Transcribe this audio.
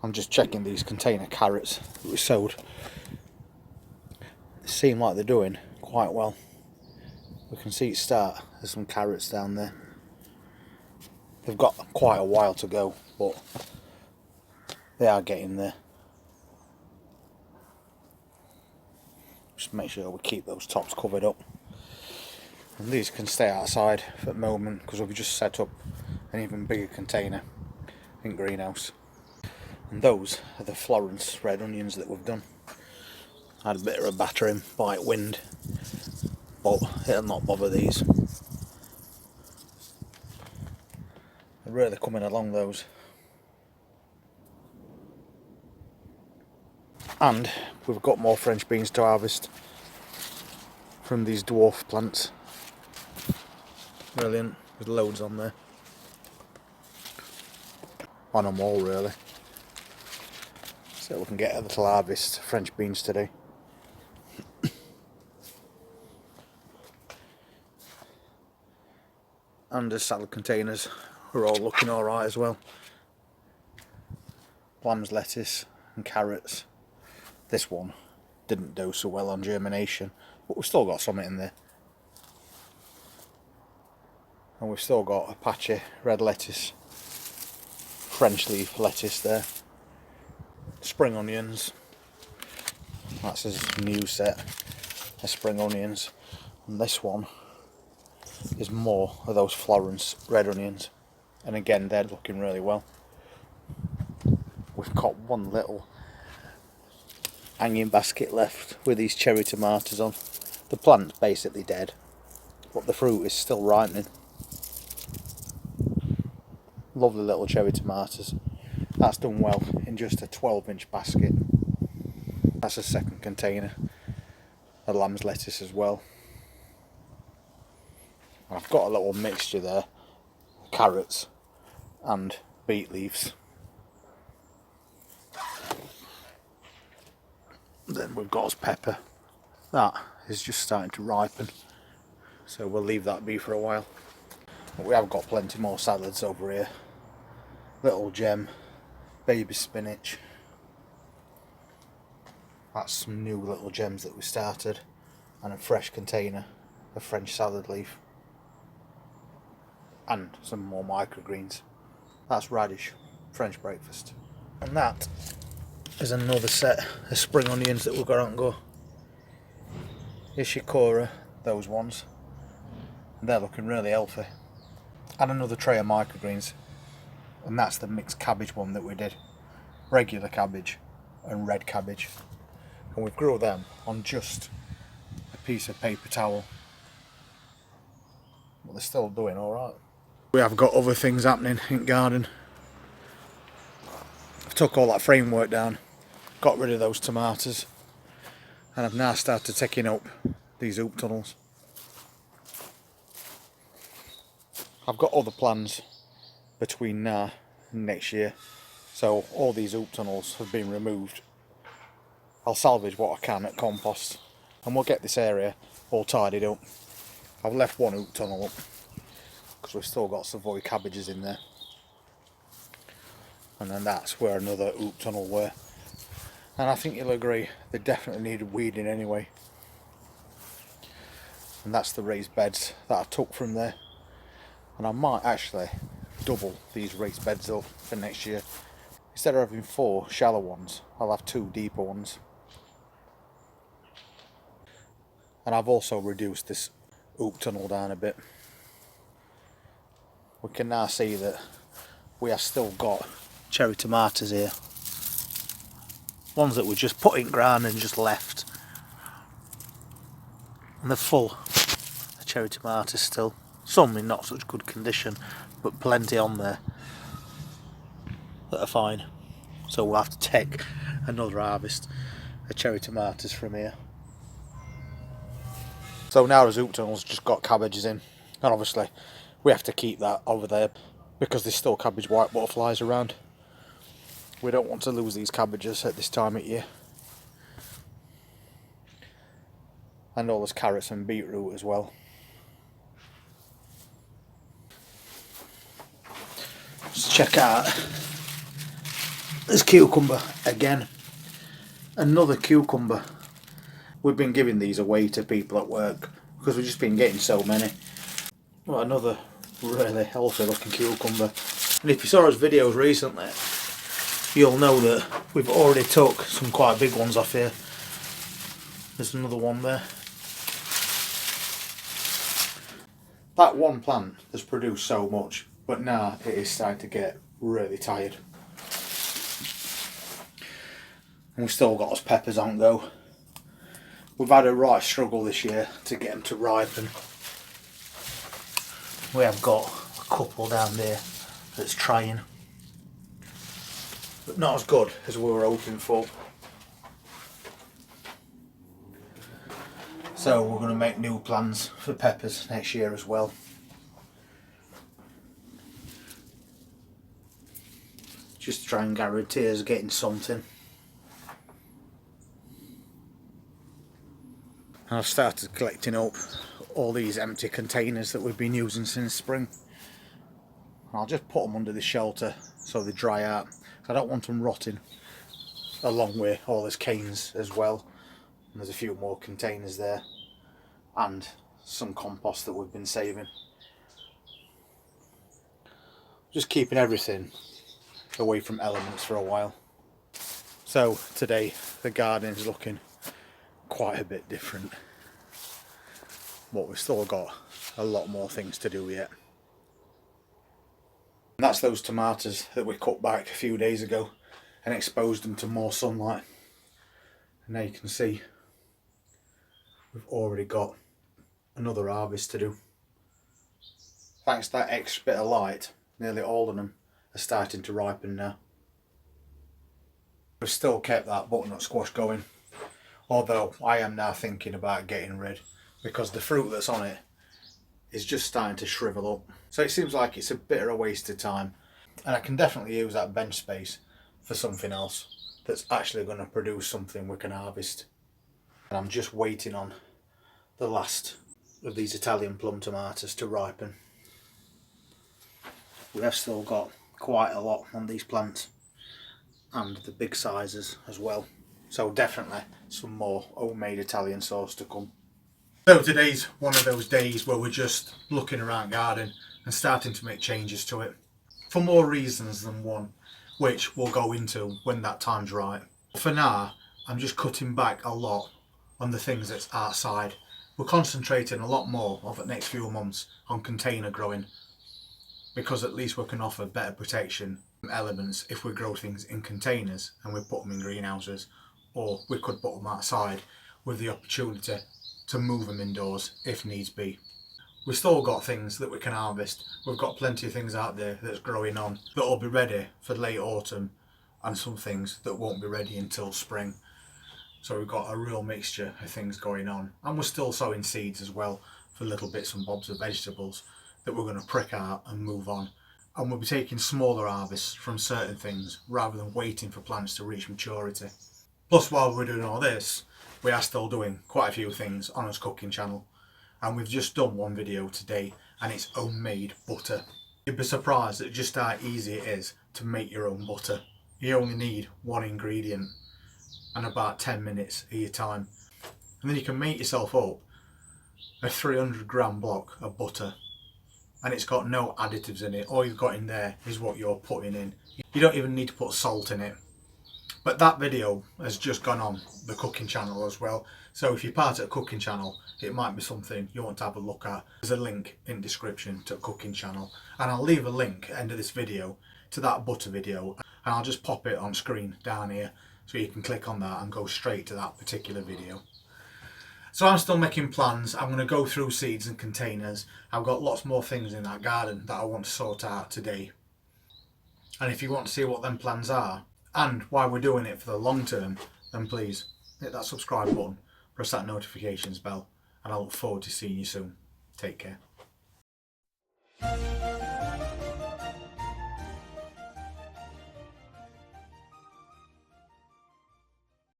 I'm just checking these container carrots that we sowed. They seem like they're doing quite well. We can see it start. There's some carrots down there. They've got quite a while to go, but they are getting there. Just make sure we keep those tops covered up. And these can stay outside for the moment because we've just set up an even bigger container in greenhouse. And those are the Florence red onions that we've done. Had a bit of a battering by wind, but it'll not bother these. They're really coming along, those. And we've got more French beans to harvest from these dwarf plants. Brilliant, there's loads on there. On them all really. So we can get a little harvest French beans today. And the salad containers are all looking alright as well. Lamb's lettuce and carrots. This one didn't do so well on germination, but we've still got some in there. And we've still got a patch of red lettuce, French leaf lettuce there. Spring onions, that's his new set of spring onions. And this one is more of those Florence red onions, and again they're looking really well. We've got one little hanging basket left with these cherry tomatoes on. The plant's basically dead, but the fruit is still ripening. Lovely little cherry tomatoes. That's done well in just a 12-inch basket. That's a second container of lamb's lettuce as well. I've got a little mixture there, carrots and beet leaves. Then we've got us pepper. That is just starting to ripen, so we'll leave that be for a while. But we have got plenty more salads over here. Little gem, baby spinach. That's some new little gems that we started, and a fresh container of French salad leaf. And some more microgreens. That's radish, French breakfast. And that is another set of spring onions that we've got on go. Ishikura, those ones. And they're looking really healthy. And another tray of microgreens. And that's the mixed cabbage one that we did. Regular cabbage and red cabbage. And we've grew them on just a piece of paper towel. But they're still doing alright. We have got other things happening in the garden. I've took all that framework down, got rid of those tomatoes, and I've now started taking up these hoop tunnels. I've got other plans between now and next year, so all these hoop tunnels have been removed. I'll salvage what I can at compost, and we'll get this area all tidied up. I've left one hoop tunnel up because we've still got Savoy cabbages in there, and then that's where another hoop tunnel were. And I think you'll agree they definitely needed weeding anyway. And that's the raised beds that I took from there, and I might actually double these raised beds up for next year. Instead of having 4 shallow ones, I'll have 2 deeper ones. And I've also reduced this hoop tunnel down a bit. We can now see that we have still got cherry tomatoes here. Ones that we just put in ground and just left. And they're full of cherry tomatoes still. Some in not such good condition, but plenty on there that are fine. So we'll have to take another harvest of cherry tomatoes from here. So now the hoop tunnel's just got cabbages in, and obviously we have to keep that over there because there's still cabbage white butterflies around. We don't want to lose these cabbages at this time of year. And all those carrots and beetroot as well. Let's check out There's cucumber again. Another cucumber. We've been giving these away to people at work because we've just been getting so many. Well, another really healthy looking cucumber. And if you saw us videos recently, you'll know that we've already took some quite big ones off here. There's another one there. That one plant has produced so much, but now it is starting to get really tired. And we've still got us peppers on go. We've had a right struggle this year to get them to ripen. We have got a couple down there that's trying, but not as good as we were hoping for. So we're going to make new plans for peppers next year as well. Just to try and guarantee us getting something. And I've started collecting up all these empty containers that we've been using since spring. I'll just put them under the shelter so they dry out. I don't want them rotting, along with all these canes as well. And there's a few more containers there, and some compost that we've been saving. Just keeping everything away from elements for a while. So today the garden is looking quite a bit different, but we've still got a lot more things to do yet. And that's those tomatoes that we cut back a few days ago and exposed them to more sunlight. And now you can see we've already got another harvest to do. Thanks to that extra bit of light, nearly all of them are starting to ripen now. We've still kept that butternut squash going, although I am now thinking about getting rid, because the fruit that's on it is just starting to shrivel up. So it seems like it's a bit of a waste of time, and I can definitely use that bench space for something else that's actually going to produce something we can harvest. And I'm just waiting on the last of these Italian plum tomatoes to ripen. We have still got quite a lot on these plants, and the big sizes as well. So definitely some more homemade Italian sauce to come. So today's one of those days where we're just looking around garden and starting to make changes to it, for more reasons than one, which we'll go into when that time's right. For now, I'm just cutting back a lot on the things that's outside. We're concentrating a lot more over the next few months on container growing, because at least we can offer better protection from elements if we grow things in containers and we put them in greenhouses, or we could put them outside with the opportunity to move them indoors if needs be. We've still got things that we can harvest. We've got plenty of things out there that's growing on that will be ready for late autumn, and some things that won't be ready until spring. So we've got a real mixture of things going on, and we're still sowing seeds as well for little bits and bobs of vegetables that we're going to prick out and move on. And we'll be taking smaller harvests from certain things rather than waiting for plants to reach maturity. Plus, while we're doing all this, we are still doing quite a few things on our cooking channel, and we've just done one video today, and it's homemade butter. You'd be surprised at just how easy it is to make your own butter. You only need one ingredient and about 10 minutes of your time, and then you can make yourself up a 300 gram block of butter, and it's got no additives in it. All you've got in there is what you're putting in. You don't even need to put salt in it. But that video has just gone on the cooking channel as well, so if you're part of a cooking channel, it might be something you want to have a look at. There's a link in the description to a cooking channel, and I'll leave a link at the end of this video to that butter video, and I'll just pop it on screen down here so you can click on that and go straight to that particular video. So I'm still making plans. I'm going to go through seeds and containers. I've got lots more things in that garden that I want to sort out today, and if you want to see what them plans are and why we're doing it for the long term, then please hit that subscribe button, press that notifications bell, and I look forward to seeing you soon. Take care.